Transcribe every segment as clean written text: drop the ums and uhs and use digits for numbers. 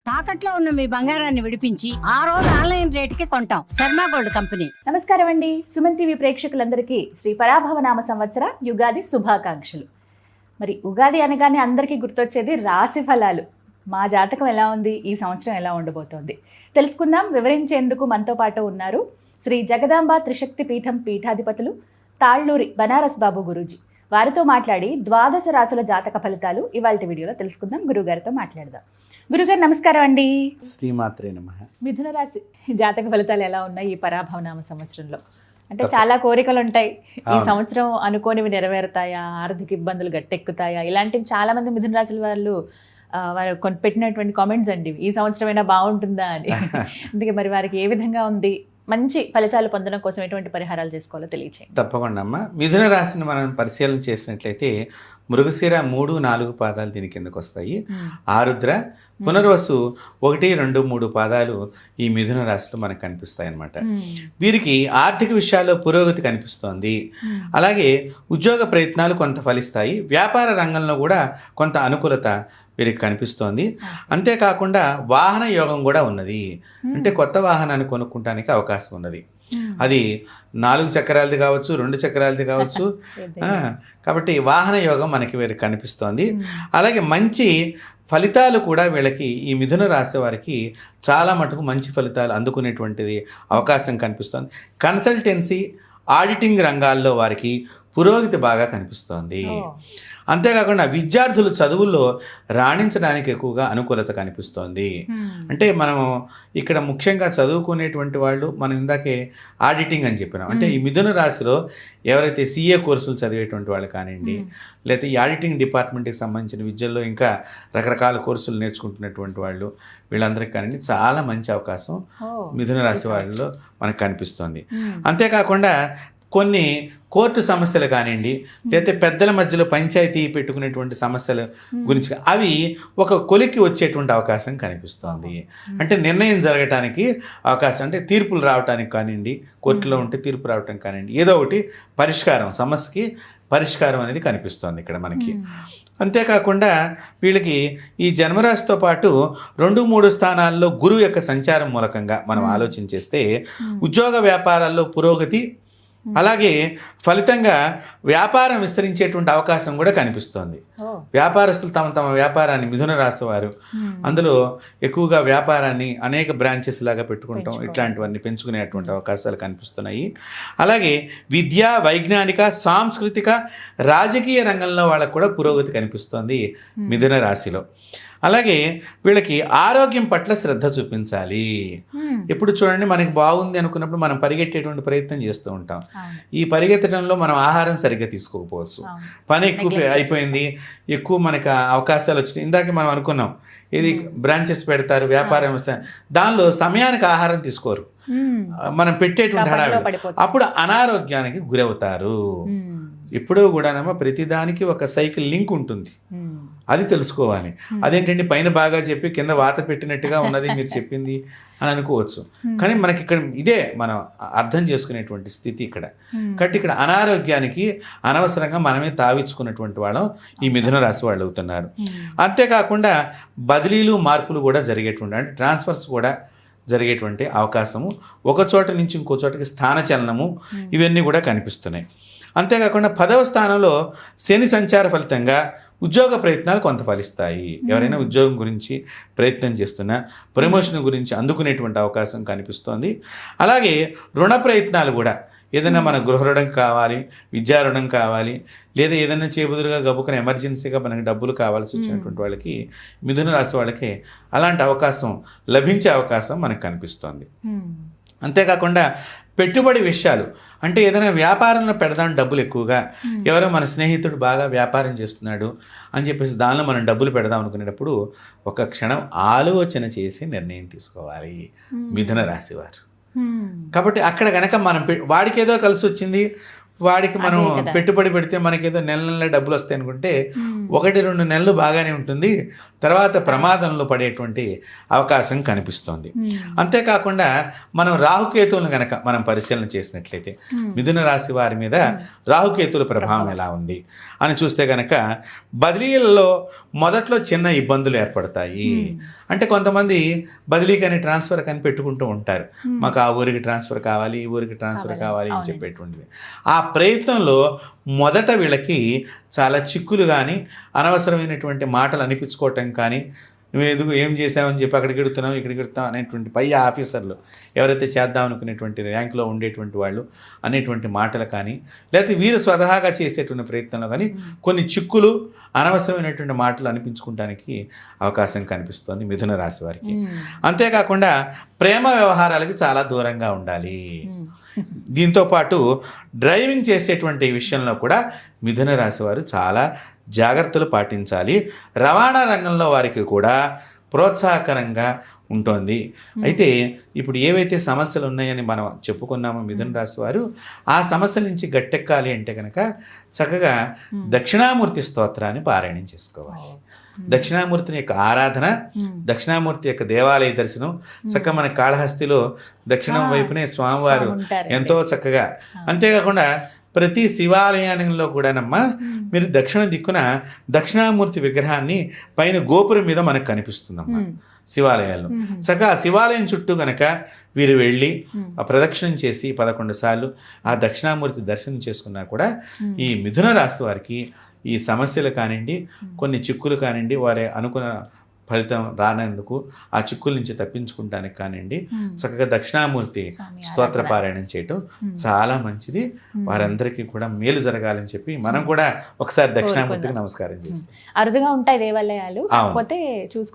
తాకట్లో ఉన్న మీ బంగారాన్ని విడిపించి ఆ రోజు ఆన్లైన్ రేటుకి కొంటాం. Sharma gold company. నమస్కారం అండి. సుమన్ టీవీ ప్రేక్షకులందరికీ శ్రీ పరాభవనామ సంవత్సర యుగాది శుభాకాంక్షలు. మరి ఉగాది అనగానే అందరికీ గుర్తొచ్చేది రాశి ఫలాలు. మా జాతకం ఎలా ఉంది, ఈ సంవత్సరం ఎలా ఉండబోతోంది తెలుసుకుందాం. వివరించేందుకు మనతో పాటు ఉన్నారు శ్రీ జగదాంబ త్రిశక్తి పీఠం పీఠాధిపతులు తాళ్ళూరి బనారస్ బాబు గురూజీ. వారితో మాట్లాడి ద్వాదశ రాశుల జాతక ఫలితాలు ఇవాళ వీడియోలో తెలుసుకుందాం. గురుగారితో మాట్లాడదాం. గురుగారు నమస్కారం అండి. శ్రీమాత్రే నమః. మిథున రాశి జాతక ఫలితాలు ఎలా ఉన్నాయి ఈ పరాభవనామ సంవత్సరంలో? అంటే చాలా కోరికలు ఉంటాయి, ఈ సంవత్సరం అనుకోనివి నెరవేరుతాయా, ఆర్థిక ఇబ్బందులు గట్టెక్కుతాయా, ఇలాంటివి చాలా మంది మిథున రాశుల వాళ్ళు వారు పెట్టినటువంటి కామెంట్స్ అండి, ఈ సంవత్సరం అయినా బాగుంటుందా అని. అందుకే మరి వారికి ఏ విధంగా ఉంది, మంచి ఫలితాలు పొందడం కోసం ఎటువంటి పరిహారాలు చేసుకోవాలో తెలియచేయండి. తప్పకుండా అమ్మ. మిథున రాశిని మనం పరిశీలన చేసినట్లయితే మృగశిర 3, 4 పాదాలు దీని కిందకు వస్తాయి. ఆరుద్ర, పునర్వసు 1, 2, 3 పాదాలు ఈ మిథున రాశిలో మనకు కనిపిస్తాయి అన్నమాట. వీరికి ఆర్థిక విషయాల్లో పురోగతి కనిపిస్తోంది. అలాగే ఉద్యోగ ప్రయత్నాలు కొంత ఫలిస్తాయి. వ్యాపార రంగంలో కూడా కొంత అనుకూలత వీరికి కనిపిస్తోంది. అంతేకాకుండా వాహన యోగం కూడా ఉన్నది. అంటే కొత్త వాహనాన్ని కొనుక్కోవడానికి అవకాశం ఉన్నది. అది 4 చక్రాలది కావచ్చు, 2 చక్రాలది కావచ్చు. కాబట్టి వాహన యోగం మనకి వీరికి కనిపిస్తోంది. అలాగే మంచి ఫలితాలు కూడా వీళ్ళకి, ఈ మిథున రాశి వారికి చాలా మటుకు మంచి ఫలితాలు అందుకునేటువంటిది అవకాశం కనిపిస్తోంది. కన్సల్టెన్సీ, ఆడిటింగ్ రంగాల్లో వారికి పురోగతి బాగా కనిపిస్తోంది. అంతేకాకుండా విద్యార్థులు చదువుల్లో రాణించడానికి ఎక్కువగా అనుకూలత కనిపిస్తోంది. అంటే మనము ఇక్కడ ముఖ్యంగా చదువుకునేటువంటి వాళ్ళు, మనం ఇందాకే ఆడిటింగ్ అని చెప్పినాం. అంటే ఈ మిథున రాశిలో ఎవరైతే CA కోర్సులు చదివేటువంటి వాళ్ళు కానివ్వండి, లేకపోతే ఈ ఆడిటింగ్ డిపార్ట్మెంట్కి సంబంధించిన విద్యల్లో ఇంకా రకరకాల కోర్సులు నేర్చుకుంటున్నటువంటి వాళ్ళు, వీళ్ళందరికీ కానివ్వండి చాలా మంచి అవకాశం మిథున రాశి వాళ్ళలో మనకు కనిపిస్తోంది. అంతేకాకుండా కొన్ని కోర్టు సమస్యలు కానివ్వండి, లేకపోతే పెద్దల మధ్యలో పంచాయతీ పెట్టుకునేటువంటి సమస్యల గురించి అవి ఒక కొలిక్కి వచ్చేటువంటి అవకాశం కనిపిస్తోంది. అంటే నిర్ణయం జరగటానికి అవకాశం, అంటే తీర్పులు రావడానికి కానివ్వండి, కోర్టులో ఉంటే తీర్పు రావటం కానివ్వండి, ఏదో ఒకటి పరిష్కారం, సమస్యకి పరిష్కారం అనేది కనిపిస్తోంది ఇక్కడ మనకి. అంతేకాకుండా వీళ్ళకి ఈ జన్మరాశితో పాటు 2, 3 స్థానాల్లో గురువు యొక్క సంచారం మూలకంగా మనం ఆలోచన చేస్తే ఉద్యోగ వ్యాపారాల్లో పురోగతి, అలాగే ఫలితంగా వ్యాపారం విస్తరించేటువంటి అవకాశం కూడా కనిపిస్తోంది. వ్యాపారస్తులు తమ వ్యాపారాన్ని, మిథున రాశి వారు అందులో ఎక్కువగా వ్యాపారాన్ని అనేక బ్రాంచెస్ లాగా పెట్టుకుంటాం, ఇట్లాంటివన్నీ పెంచుకునేటువంటి అవకాశాలు కనిపిస్తున్నాయి. అలాగే విద్య, వైజ్ఞానిక, సాంస్కృతిక, రాజకీయ రంగంలో వాళ్ళకు కూడా పురోగతి కనిపిస్తోంది మిథున రాశిలో. అలాగే వీళ్ళకి ఆరోగ్యం పట్ల శ్రద్ధ చూపించాలి. ఎప్పుడు చూడండి, మనకి బాగుంది అనుకున్నప్పుడు మనం పరిగెట్టేటువంటి ప్రయత్నం చేస్తూ ఉంటాం. ఈ పరిగెత్తడంలో మనం ఆహారం సరిగ్గా తీసుకోకపోవచ్చు, పని ఎక్కువ అయిపోయింది, ఎక్కువ మనకు అవకాశాలు వచ్చినాయి. ఇందాక మనం అనుకున్నాం, ఇది బ్రాంచెస్ పెడతారు, వ్యాపారం ఇస్తారు, దానిలో సమయానికి ఆహారం తీసుకోరు, మనం పెట్టేటువంటి హడావిడి, అప్పుడు అనారోగ్యానికి గురవుతారు. ఎప్పుడూ కూడానమ్మా ప్రతిదానికి ఒక సైకిల్ లింక్ ఉంటుంది, అది తెలుసుకోవాలి. అదేంటండి పైన బాగా చెప్పి కింద వాత పెట్టినట్టుగా ఉన్నది మీరు చెప్పింది అని అనుకోవచ్చు, కానీ మనకి ఇక్కడ ఇదే మనం అర్థం చేసుకునేటువంటి స్థితి ఇక్కడ. కాబట్టి ఇక్కడ అనారోగ్యానికి అనవసరంగా మనమే తావిచ్చుకున్నటువంటి వాళ్ళం ఈ మిథున రాశి వాళ్ళు అవుతున్నారు. అంతేకాకుండా బదిలీలు, మార్పులు కూడా జరిగేటువంటి, అంటే ట్రాన్స్ఫర్స్ కూడా జరిగేటువంటి అవకాశము, ఒక చోట నుంచి ఇంకో చోటకి స్థానచలనము, ఇవన్నీ కూడా కనిపిస్తున్నాయి. అంతేకాకుండా 10వ స్థానంలో శని సంచార ఫలితంగా ఉద్యోగ ప్రయత్నాలు కొంత ఫలిస్తాయి. ఎవరైనా ఉద్యోగం గురించి ప్రయత్నం చేస్తున్నా ప్రమోషన్ గురించి అందుకునేటువంటి అవకాశం కనిపిస్తోంది. అలాగే రుణ ప్రయత్నాలు కూడా, ఏదైనా మన గృహ రుణం కావాలి, విద్యా రుణం కావాలి, లేదా ఏదైనా చేబుదురుగా గబుకుని ఎమర్జెన్సీగా మనకి డబ్బులు కావాల్సి వచ్చినటువంటి వాళ్ళకి, మిథున రాశి వాళ్ళకి అలాంటి అవకాశం లభించే అవకాశం మనకు కనిపిస్తోంది. అంతేకాకుండా పెట్టుబడి విషయాలు, అంటే ఏదైనా వ్యాపారంలో పెడదాం డబ్బులు ఎక్కువగా, ఎవరో మన స్నేహితుడు బాగా వ్యాపారం చేస్తున్నాడు అని చెప్పేసి దానిలో మనం డబ్బులు పెడదాం అనుకునేటప్పుడు ఒక క్షణం ఆలోచన చేసి నిర్ణయం తీసుకోవాలి మిథున రాశి వారు. కాబట్టి అక్కడ కనుక మనం వాడికి ఏదో కలిసి వచ్చింది, వాడికి మనం అదే కదా. పెట్టుబడి పెడితే మనకేదో నెల నెల డబ్బులు వస్తాయి అనుకుంటే 1-2 నెలలు బాగానే ఉంటుంది, తర్వాత ప్రమాదంలో పడేటువంటి అవకాశం కనిపిస్తోంది. అంతేకాకుండా మనం రాహుకేతువులను గనక మనం పరిశీలన చేసినట్లయితే మిథున రాశి వారి మీద రాహుకేతువుల ప్రభావం ఎలా ఉంది అని చూస్తే గనక బదిలీలలో మొదట్లో చిన్న ఇబ్బందులు ఏర్పడతాయి. అంటే కొంతమంది బదిలీ కానీ ట్రాన్స్ఫర్ కానీ పెట్టుకుంటూ ఉంటారు, మాకు ఆ ఊరికి ట్రాన్స్ఫర్ కావాలి, ఈ ఊరికి ట్రాన్స్ఫర్ కావాలి అని చెప్పేటువంటిది. ఆ ప్రయత్నంలో మొదట వీళ్ళకి చాలా చిక్కులు కానీ అనవసరమైనటువంటి మాటలు అనిపించుకోవటం కానీ, నువ్వు ఎందుకు ఏం చేసావని చెప్పి అక్కడికి ఎడుతున్నావు ఇక్కడికి ఎడుతావు అనేటువంటి పై ఆఫీసర్లు ఎవరైతే చేద్దాం అనుకునేటువంటి ర్యాంకులో ఉండేటువంటి వాళ్ళు అనేటువంటి మాటలు కానీ, లేకపోతే వీరు స్వతహాగా చేసేటువంటి ప్రయత్నంలో కానీ కొన్ని చిక్కులు అనవసరమైనటువంటి మాటలు అనిపించుకోవడానికి అవకాశం కనిపిస్తుంది మిథున రాశి వారికి. అంతేకాకుండా ప్రేమ వ్యవహారాలకి చాలా దూరంగా ఉండాలి. దీంతో పాటు డ్రైవింగ్ చేసేటువంటి విషయంలో కూడా మిథున రాశి వారు చాలా జాగ్రత్తలు పాటించాలి. రవాణా రంగంలో వారికి కూడా ప్రోత్సాహకరంగా ఉంటుంది. అయితే ఇప్పుడు ఏవైతే సమస్యలు ఉన్నాయని మనం చెప్పుకున్నామో మిథున రాశి వారు ఆ సమస్యల నుంచి గట్టెక్కాలి అంటే కనుక చక్కగా దక్షిణామూర్తి స్తోత్రాన్ని పారాయణం చేసుకోవాలి. దక్షిణామూర్తిని యొక్క ఆరాధన, దక్షిణామూర్తి యొక్క దేవాలయ దర్శనం, చక్కగా మన కాళహస్తిలో దక్షిణం వైపునే స్వామివారు ఎంతో చక్కగా. అంతేకాకుండా ప్రతి శివాలయాలలో కూడానమ్మా మీరు దక్షిణ దిక్కున దక్షిణామూర్తి విగ్రహాన్ని పైన గోపురం మీద మనకు కనిపిస్తుందమ్మా శివాలయాల్లో. చక్కగా ఆ శివాలయం చుట్టూ గనక వీరు వెళ్ళి ఆ ప్రదక్షిణం చేసి 11 సార్లు ఆ దక్షిణామూర్తి దర్శనం చేసుకున్నా కూడా ఈ మిథున రాశి వారికి ఈ సమస్యలు కానివ్వండి, కొన్ని చిక్కులు కానివ్వండి, వారి అనుకున్న ఫలితం రానందుకు ఆ చిక్కుల నుంచి తప్పించుకుంటానికి కానివ్వండి చక్కగా దక్షిణామూర్తి స్తోత్ర పారాయణం చేయటం చాలా మంచిది. వారందరికీ కూడా మేలు జరగాలని చెప్పి మనం కూడా ఒకసారి దక్షిణామూర్తికి నమస్కారం చేస్తాం. అరుదుగా ఉంటాయి దేవాలయాలు, కాకపోతే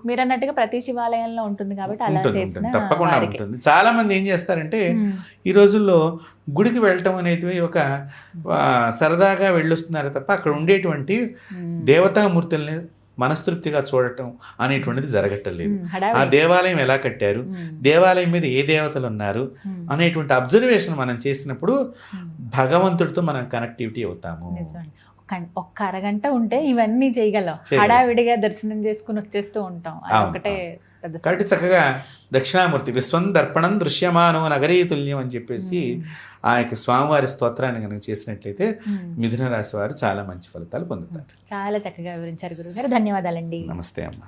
మీరు అన్నట్టుగా ప్రతి శివాలయంలో ఉంటుంది కాబట్టి అలా చేసిన తప్పకుండా ఉంటుంది. చాలా మంది ఏం చేస్తారంటే ఈ రోజుల్లో గుడికి వెళ్ళటం అనేది ఒక సరదాగా వెళ్ళొస్తున్నారు తప్ప అక్కడ ఉండేటువంటి దేవతామూర్తుల్ని మనస్తృప్తిగా చూడటం అనేటువంటిది జరగట్లేదు. ఆ దేవాలయం ఎలా కట్టారు, దేవాలయం మీద ఏ దేవతలు ఉన్నారు అనేటువంటి అబ్జర్వేషన్ మనం చేసినప్పుడు భగవంతుడితో మనం కనెక్టివిటీ అవుతాము. ఒక్క అరగంట ఉంటే ఇవన్నీ చేయగలం, హడావిడిగా దర్శనం చేసుకుని వచ్చేస్తూ ఉంటాం. ఒకటే కాబట్టి చక్కగా దక్షిణామూర్తి విశ్వం దర్పణం దృశ్యమానో నగరీతుల్యం అని చెప్పేసి ఆ యొక్క స్వామివారి స్తోత్రాన్ని కనుక చేసినట్లయితే మిథున రాశి వారు చాలా మంచి ఫలితాలు పొందుతారు. చాలా చక్కగా వివరించారు గురుగారు, ధన్యవాదాలండి. నమస్తే అమ్మా.